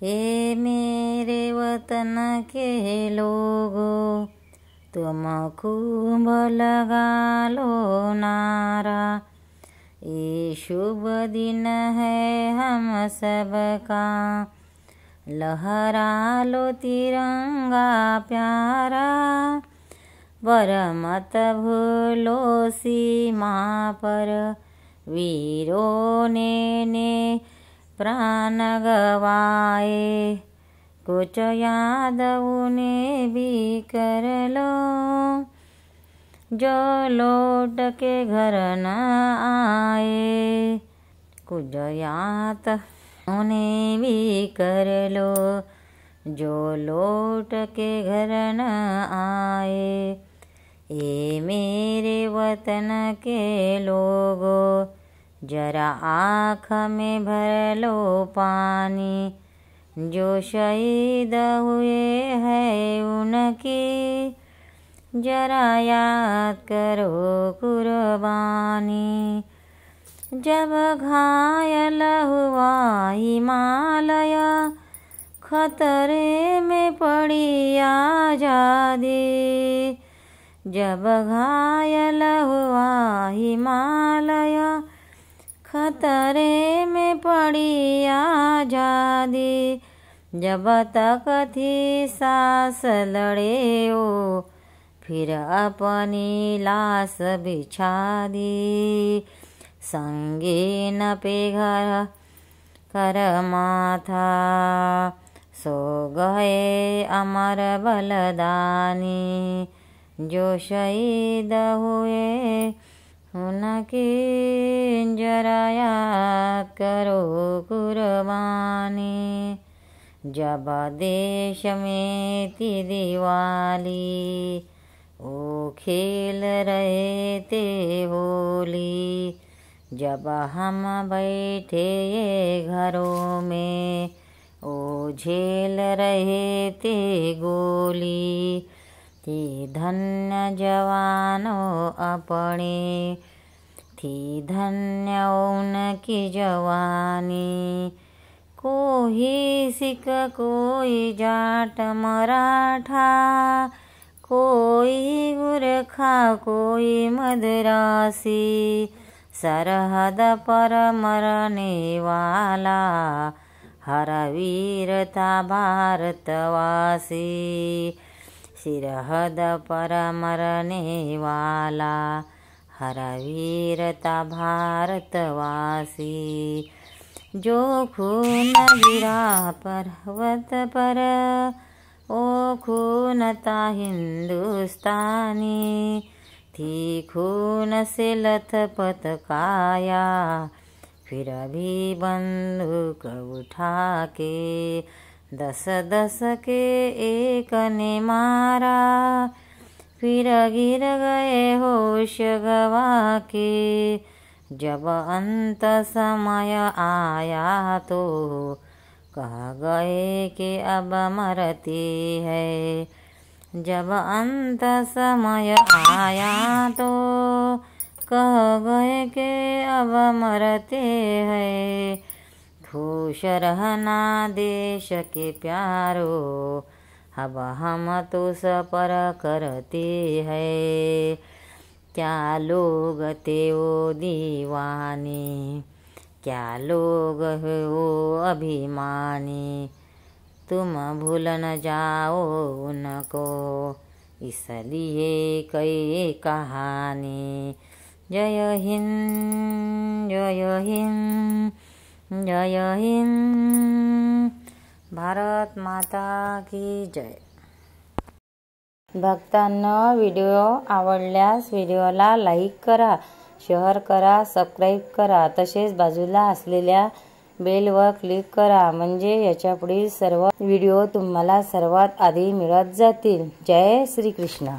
हे मेरे वतन के लोगों, तुम खूब लगा लो नारा। ये शुभ दिन है हम सबका, लहरा लो तिरंगा प्यारा। पर मत भूलो सीमा पर वीरों ने प्राण गवाए। कुछ याद उन्हें भी कर लो, जो लौट के घर न आए। कुछ याद उन्हें भी कर लो, जो लौट के घर न आए। ये मेरे वतन के लोगों, जरा आँख में भर लो पानी। जो शहीद हुए हैं उनकी, जरा याद करो कुर्बानी। जब घायल हुआ हिमालय, खतरे में पड़ी आजादी। जब घायल हुआ हिमालय, खतरे में पड़ी आजादी। जब तक थी सांस लड़े हो, फिर अपनी लाश बिछा दी। संगीन पे घर कर माथा, सो गए अमर बलिदानी। जो शहीद हुए उनकी, जरा याद करो कुर्बानी। जब देश में थी दिवाली, वो खेल रहे थे होली। जब हम बैठे घरों में, वो झेल रहे थे गोली। थी धन्य जवानों अपने, थी धन्य उनकी जवानी। कोई सिख कोई जाट मराठा, कोई गुरखा कोई मद्रासी। सरहद पर मरने वाला हर वीर था भारतवासी। सरहद पर मरने वाला हर वीर था भारतवासी। जो खून गिरा पर्वत पर, ओ खून था हिंदुस्तानी। थी खून से लथपथ काया, फिर भी बंदूक उठा के 10-10 के एक ने मारा। फिर गिर गए होश गवा के, जब अंत समय आया तो कह गए कि अब मरते हैं। जब अंत समय आया तो कह गए कि अब मरते हैं। खुश रहना देश के प्यारो, अब हम तो सपर करते हैं। क्या लोग थे वो दीवाने, क्या लोग हो अभिमानी। तुम भूल न जाओ उनको, इसलिए कई कहानी। जय हिंद, जय हिंद, जय हिंद। भारत माता की जय। भक्तांनो, व्हिडिओ आवडल्यास व्हिडिओला लाईक करा, शेअर करा, सबस्क्राईब करा. तसेच बाजूला असलेल्या बेलवर क्लिक करा, म्हणजे याच्या पुढील सर्व व्हिडिओ तुम्हाला सर्वात आधी मिळत जातील. जय श्री कृष्ण.